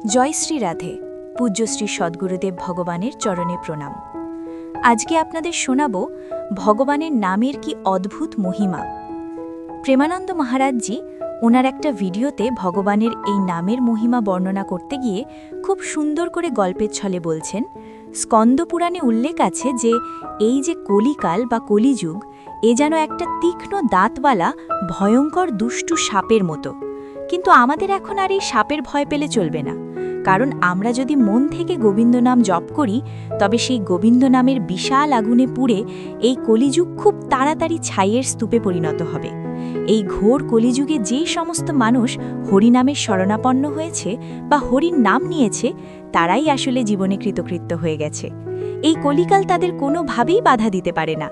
জয় শ্রী রাধে। পূজ্য শ্রী সদ্গুরুদেব ভগবানের চরণে প্রণাম। আজকে আপনাদের শোনাব ভগবানের নামের কি অদ্ভুত মহিমা। প্রেমানন্দ মহারাজজি ওনার একটা ভিডিওতে ভগবানের এই নামের মহিমা বর্ণনা করতে গিয়ে খুব সুন্দর করে গল্পের ছলে বলছেন, স্কন্দপুরাণে উল্লেখ আছে যে এই যে কলিকাল বা কলিযুগ, এ যেন একটা তীক্ষ্ণ দাঁতওয়ালা ভয়ঙ্কর দুষ্টু সাপের মতো। কিন্তু আমাদের এখন আর এই সাপের ভয় পেলে চলবে না, কারণ আমরা যদি মন থেকে গোবিন্দ নাম জপ করি, তবে সেই গোবিন্দ নামের বিশাল আগুনে পুড়ে এই কলিযুগ খুব তাড়াতাড়ি ছাইয়ের স্তূপে পরিণত হবে। এই ঘোর কলিযুগে যে সমস্ত মানুষ হরিনামের শরণাপন্ন হয়েছে বা হরির নাম নিয়েছে, তারাই আসলে জীবনে কৃতকৃত্য হয়ে গেছে। এই কলিকাল তাদের কোনোভাবেই বাধা দিতে পারে না।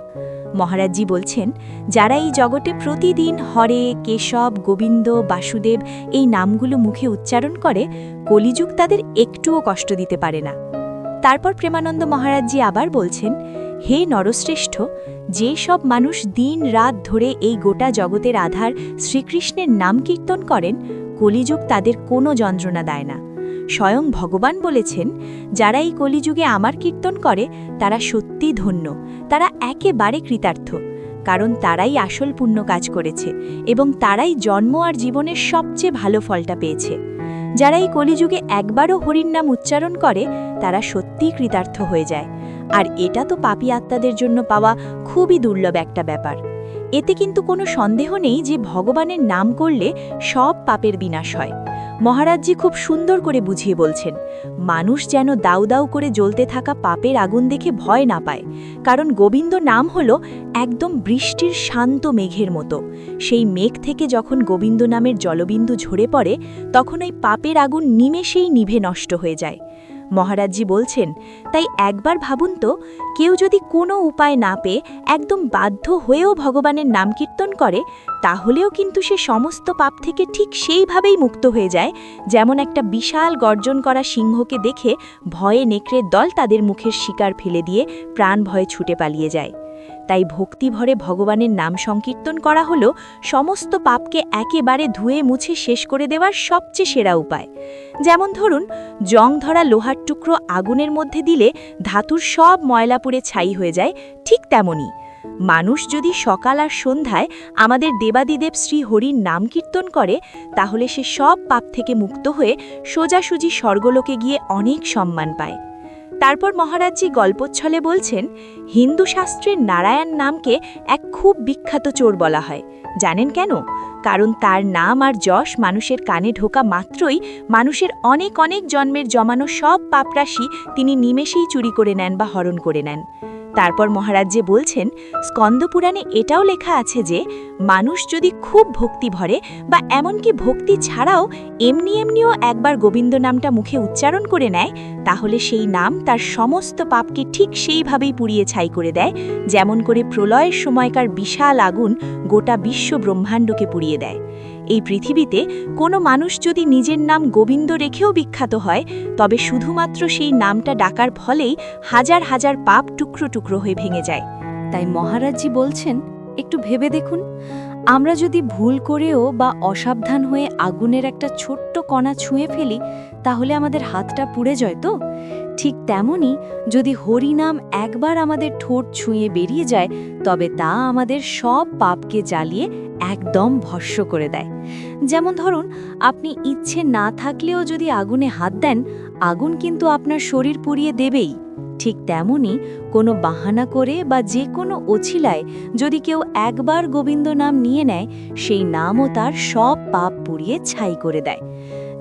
মহারাজজি বলছেন, যারা এই জগতে প্রতিদিন হরে, কেশব, গোবিন্দ, বাসুদেব এই নামগুলো মুখে উচ্চারণ করে, কলিযুগ তাদের একটুও কষ্ট দিতে পারে না। তারপর প্রেমানন্দ মহারাজজি আবার বলছেন, হে নরশ্রেষ্ঠ, যে সব মানুষ দিন রাত ধরে এই গোটা জগতের আধার শ্রীকৃষ্ণের নাম কীর্তন করেন, কলিযুগ তাদের কোনো যন্ত্রণা দেয় না। স্বয়ং ভগবান বলেছেন, যারা এই কলিযুগে আমার কীর্তন করে তারা সত্যি ধন্য, তারা একেবারে কৃতার্থ, কারণ তারাই আসল পুণ্য কাজ করেছে এবং তারাই জন্ম আর জীবনের সবচেয়ে ভালো ফলটা পেয়েছে। যারা এই কলিযুগে একবারও হরির নাম উচ্চারণ করে তারা সত্যিই কৃতার্থ হয়ে যায়, আর এটা তো পাপী আত্মাদের জন্য পাওয়া খুবই দুর্লভ একটা ব্যাপার। এতে কিন্তু কোনো সন্দেহ নেই যে ভগবানের নাম করলে সব পাপের বিনাশ হয়। মহারাজজি খুব সুন্দর করে বুঝিয়ে বলছেন, মানুষ যেন দাউ দাউ করে জ্বলতে থাকা পাপের আগুন দেখে ভয় না পায়, কারণ গোবিন্দ নাম হল একদম বৃষ্টির শান্ত মেঘের মতো। সেই মেঘ থেকে যখন গোবিন্দ নামের জলবিন্দু ঝরে পড়ে, তখন ওই পাপের আগুন নিমেষেই নিভে নষ্ট হয়ে যায়। মহারাজজি বলছেন, তাই একবার ভাবুন তো, কেউ যদি কোনো উপায় না পেয়ে একদম বাধ্য হয়েও ভগবানের নাম কীর্তন করে, তাহলেও কিন্তু সে সমস্ত পাপ থেকে ঠিক সেইভাবেই মুক্ত হয়ে যায়, যেমন একটা বিশাল গর্জন করা সিংহকে দেখে ভয়ে নেকড়ের দল তাদের মুখের শিকার ফেলে দিয়ে প্রাণ ভয়ে ছুটে পালিয়ে যায়। তাই ভক্তিভরে ভগবানের নাম সংকীর্তন করা হলো সমস্ত পাপকে একেবারে ধুয়ে মুছে শেষ করে দেওয়ার সবচেয়ে সেরা উপায়। যেমন ধরুন, জং ধরা লোহার টুকরো আগুনের মধ্যে দিলে ধাতুর সব ময়লা পুড়ে ছাই হয়ে যায়, ঠিক তেমনই মানুষ যদি সকাল আর সন্ধ্যায় আমাদের দেবাদিদেব শ্রী হরির নাম কীর্তন করে, তাহলে সে সব পাপ থেকে মুক্ত হয়ে সোজাসুজি স্বর্গলোকে গিয়ে অনেক সম্মান পায়। তারপর মহারাজজি গল্পচ্ছলে বলছেন, হিন্দু শাস্ত্রের নারায়ণ নামকে এক খুব বিখ্যাত চোর বলা হয়। জানেন কেন? কারণ তার নাম আর যশ মানুষের কানে ঢোকা মাত্রই মানুষের অনেক অনেক জন্মের জমানো সব পাপরাশি তিনি নিমেষেই চুরি করে নেন বা হরণ করে নেন। তারপর মহারাজজি বলছেন, স্কন্দপুরাণে এটাও লেখা আছে যে মানুষ যদি খুব ভক্তি ভরে বা এমনকি ভক্তি ছাড়াও এমনিও একবার গোবিন্দ নামটা মুখে উচ্চারণ করে নেয়, তাহলে সেই নাম তার সমস্ত পাপকে ঠিক সেইভাবেই পুড়িয়ে ছাই করে দেয়, যেমন করে প্রলয়ের সময়কার বিশাল আগুন গোটা বিশ্ব ব্রহ্মাণ্ডকে পুড়িয়ে দেয়। এই পৃথিবীতে কোনো মানুষ যদি নিজের নাম গোবিন্দ রেখেও বিখ্যাত হয়, তবে শুধুমাত্র সেই নামটা ডাকার ফলেই হাজার হাজার পাপ টুকরো টুকরো হয়ে ভেঙে যায়। তাই মহারাজজি বলছেন, একটু ভেবে দেখুন, আমরা যদি ভুল করেও বা অসাবধান হয়ে আগুনের একটা ছোট্ট কণা ছুঁয়ে ফেলি, তাহলে আমাদের হাতটা পুড়ে যায় তো? ঠিক তেমনি যদি হরিনাম একবার আমাদের ঠোঁট ছুঁয়ে বেরিয়ে যায়, তবে তা আমাদের সব পাপকে জ্বালিয়ে একদম ভস্ম করে দেয়। যেমন ধরুন, আপনি ইচ্ছে না থাকলেও যদি আগুনে হাত দেন, আগুন কিন্তু আপনার শরীর পুড়িয়ে দেবেই। ঠিক তেমনি কোনো বাহানা করে বা যে কোনো অছিলায় যদি কেউ একবার গোবিন্দ নাম নিয়ে নেয়, সেই নামও তার সব পাপ পুড়িয়ে ছাই করে দেয়।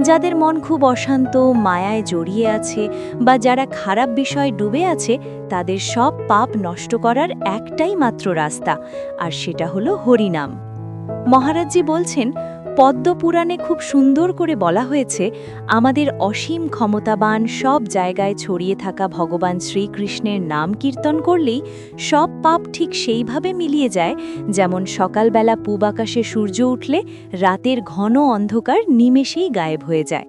যাদের মন খুব অশান্ত, মায়ায় জড়িয়ে আছে বা যারা খারাপ বিষয় ডুবে আছে, তাদের সব পাপ নষ্ট করার একটাই মাত্র রাস্তা, আর সেটা হলো হরিনাম। মহারাজজি বলছেন, পদ্মপুরাণে খুব সুন্দর করে বলা হয়েছে, আমাদের অসীম ক্ষমতাবান সব জায়গায় ছড়িয়ে থাকা ভগবান শ্রীকৃষ্ণের নাম কীর্তন করলেই সব পাপ ঠিক সেইভাবে মিলিয়ে যায়, যেমন সকালবেলা পূব আকাশে সূর্য উঠলে রাতের ঘন অন্ধকার নিমেষেই গায়েব হয়ে যায়।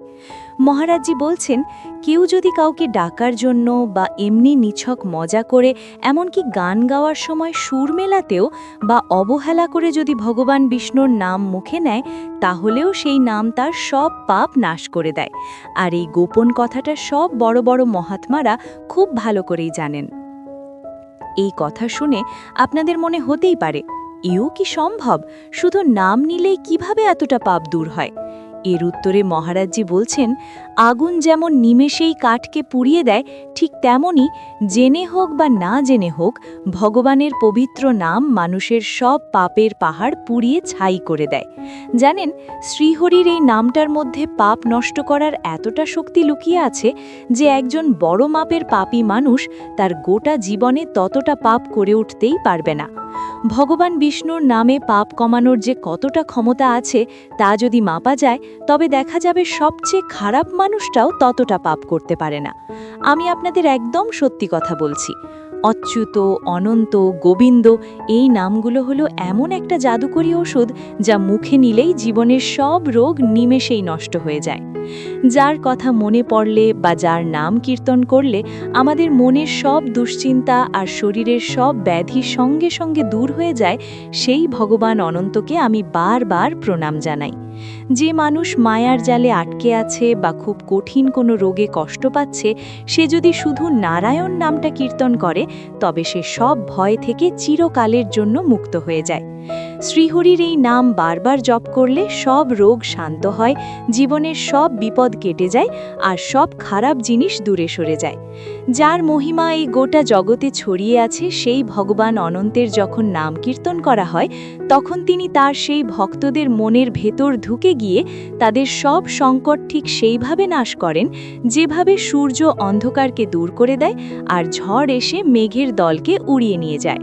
মহারাজজি বলছেন, কেউ যদি কাউকে ডাকার জন্য বা এমনি নিছক মজা করে, এমনকি গান গাওয়ার সময় সুর মেলাতেও বা অবহেলা করে যদি ভগবান বিষ্ণুর নাম মুখে নেয়, তাহলেও সেই নাম তার সব পাপ নাশ করে দেয়। আর এই গোপন কথাটা সব বড় বড় মহাত্মারা খুব ভালো করেই জানেন। এই কথা শুনে আপনাদের মনে হতেই পারে, এও কি সম্ভব? শুধু নাম নিলেই কিভাবে এতটা পাপ দূর হয়? এর উত্তরে মহারাজজি বলছেন, আগুন যেমন নিমেষেই কাঠকে পুড়িয়ে দেয়, ঠিক তেমনি জেনে হোক বা না জেনে হোক, ভগবানের পবিত্র নাম মানুষের সব পাপের পাহাড় পুড়িয়ে ছাই করে দেয়। জানেন, শ্রীহরির এই নামটার মধ্যে পাপ নষ্ট করার এতটা শক্তি লুকিয়ে আছে যে একজন বড় মাপের পাপী মানুষ তার গোটা জীবনে ততটা পাপ করে উঠতেই পারবে না। ভগবান বিষ্ণুর নামে পাপ কমানোর যে কতটা ক্ষমতা আছে তা যদি মাপা যায়, তবে দেখা যাবে সবচেয়ে খারাপ মানুষটাও ততটা পাপ করতে পারে না। আমি আপনাদের একদম সত্যি কথা বলছি। অচ্যুত, অনন্ত, গোবিন্দ এই নামগুলো হলো এমন একটা জাদুকরী ওষুধ যা মুখে নিলেই জীবনের সব রোগ নিমেষেই নষ্ট হয়ে যায়। যার কথা মনে পড়লে বা যার নাম কীর্তন করলে আমাদের মনের সব দুশ্চিন্তা আর শরীরের সব ব্যাধি সঙ্গে সঙ্গে দূর হয়ে যায়, সেই ভগবান অনন্তকে আমি বারবার প্রণাম জানাই। যে মানুষ মায়ার জালে আটকে আছে বা খুব কঠিন কোনো রোগে কষ্ট পাচ্ছে, সে যদি শুধু নারায়ণ নামটা কীর্তন করে, তবে সে সব ভয় থেকে চিরকালের জন্য মুক্ত হয়ে যায়। শ্রীহরির এই নাম বারবার জপ করলে সব রোগ শান্ত হয়, জীবনের সব বিপদ কেটে যায় আর সব খারাপ জিনিস দূরে সরে যায়। যার মহিমা এই গোটা জগতে ছড়িয়ে আছে, সেই ভগবান অনন্তের যখন নাম কীর্তন করা হয়, তখন তিনি তার সেই ভক্তদের মনের ভেতর ঢুকে গিয়ে তাদের সব সংকট ঠিক সেইভাবে নাশ করেন, যেভাবে সূর্য অন্ধকারকে দূর করে দেয় আর ঝড় এসে মেঘের দলকে উড়িয়ে নিয়ে যায়।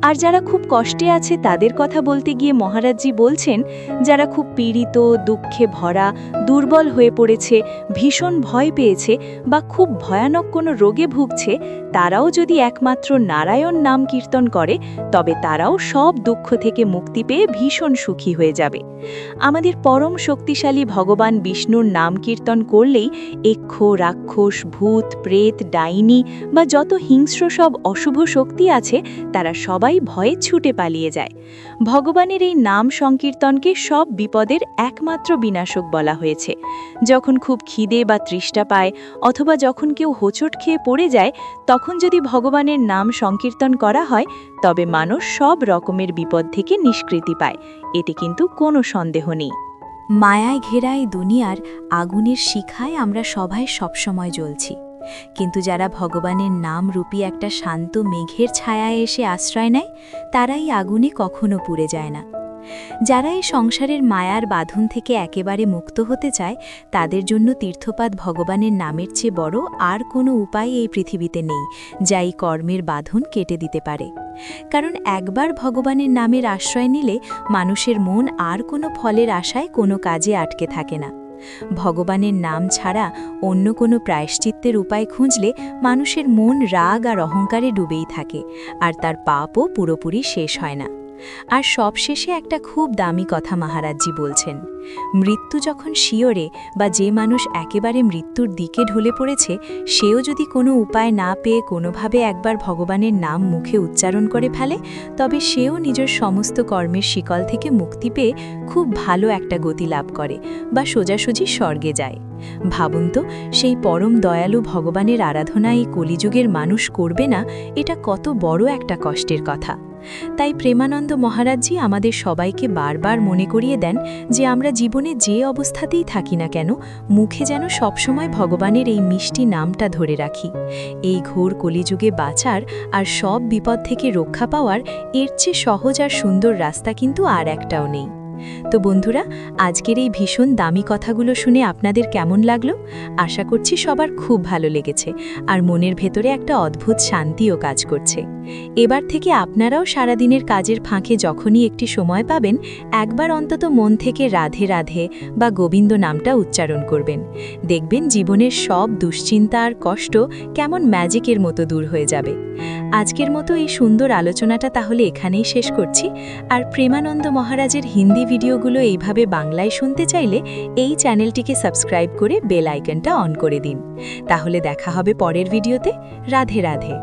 আর যারা খুব কষ্টে আছে তাদের কথা বলতে গিয়ে মহারাজজি বলছেন, যারা খুব পীড়িত, দুঃখে ভরা, দুর্বল হয়ে পড়েছে, ভীষণ ভয় পেয়েছে বা খুব ভয়ানক কোনো রোগে ভুগছে, তারাও যদি একমাত্র নারায়ণ নাম কীর্তন করে, তবে তারাও সব দুঃখ থেকে মুক্তি পেয়ে ভীষণ সুখী হয়ে যাবে। আমাদের পরম শক্তিশালী ভগবান বিষ্ণুর নাম কীর্তন করলেই এক্ষ, রাক্ষস, ভূত, প্রেত, ডাইনি বা যত হিংস্র সব অশুভ শক্তি আছে, তারা সবাই ভয়ে ছুটে পালিয়ে যায়। ভগবানের এই নাম সংকীর্তনকে সব বিপদের একমাত্র বিনাশক বলা হয়েছে। যখন খুব খিদে বা তৃষ্ণা পায় অথবা যখন কেউ হোঁচট খেয়ে পড়ে যায়, তখন যদি ভগবানের নাম সংকীর্তন করা হয়, তবে মানুষ সব রকমের বিপদ থেকে নিষ্কৃতি পায়। এতে কিন্তু কোনো সন্দেহ নেই। মায়ায় ঘেরা এই দুনিয়ার আগুনের শিখায় আমরা সবাই সবসময় জ্বলছি, কিন্তু যারা ভগবানের নাম রূপী একটা শান্ত মেঘের ছায়ায় এসে আশ্রয় নেয়, তারাই আগুনে কখনো পুড়ে যায় না। যারা এই সংসারের মায়ার বাঁধন থেকে একেবারে মুক্ত হতে চায়, তাদের জন্য তীর্থপাত ভগবানের নামের চেয়ে বড় আর কোনো উপায় এই পৃথিবীতে নেই যা এই কর্মের বাঁধন কেটে দিতে পারে। কারণ একবার ভগবানের নামের আশ্রয় নিলে মানুষের মন আর কোনো ফলের আশায় কোনো কাজে আটকে থাকে না। ভগবানের নাম ছাড়া অন্য কোনো প্রায়শ্চিত্তের উপায় খুঁজলে মানুষের মন রাগ আর অহংকারে ডুবেই থাকে, আর তার পাপও পুরোপুরি শেষ হয় না। আর সবশেষে একটা খুব দামি কথা মহারাজজি বলছেন, মৃত্যু যখন শিওরে বা যে মানুষ একেবারে মৃত্যুর দিকে ঢলে পড়েছে, সেও যদি কোনো উপায় না পেয়ে কোনোভাবে একবার ভগবানের নাম মুখে উচ্চারণ করে ফেলে, তবে সেও নিজের সমস্ত কর্মের শিকল থেকে মুক্তি পেয়ে খুব ভালো একটা গতি লাভ করে বা সোজাসুজি স্বর্গে যায়। ভাবুন তো, সেই পরম দয়ালু ভগবানের আরাধনা এই কলিযুগের মানুষ করবে না, এটা কত বড় একটা কষ্টের কথা। তাই প্রেমানন্দ মহারাজজি আমাদের সবাইকে বারবার মনে করিয়ে দেন যে আমরা জীবনে যে অবস্থাতেই থাকি না কেন, মুখে যেন সবসময় ভগবানের এই মিষ্টি নামটা ধরে রাখি। এই ঘোর কলিযুগে বাঁচার আর সব বিপদ থেকে রক্ষা পাওয়ার এর চেয়ে সহজ আর সুন্দর রাস্তা কিন্তু আর একটাও নেই। তো বন্ধুরা, আজকের এই ভীষণ দামি কথাগুলো শুনে আপনাদের কেমন লাগলো? আশা করছি সবার খুব ভালো লেগেছে আর মনের ভেতরে একটা অদ্ভুত শান্তিও কাজ করছে। এবার থেকে আপনারাও সারাদিনের কাজের ফাঁকে যখনই একটি সময় পাবেন, একবার অন্তত মন থেকে রাধে রাধে বা গোবিন্দ নামটা উচ্চারণ করবেন। দেখবেন জীবনের সব দুশ্চিন্তা আর কষ্ট কেমন ম্যাজিকের মতো দূর হয়ে যাবে। আজকের মতো এই সুন্দর আলোচনাটা তাহলে এখানেই শেষ করছি। আর প্রেমানন্দ মহারাজের হিন্দি ভিডিওগুলো এইভাবে বাংলায় শুনতে চাইলে এই চ্যানেলটিকে সাবস্ক্রাইব করে বেল আইকনটা অন করে দিন। তাহলে দেখা হবে পরের ভিডিওতে। রাধে রাধে।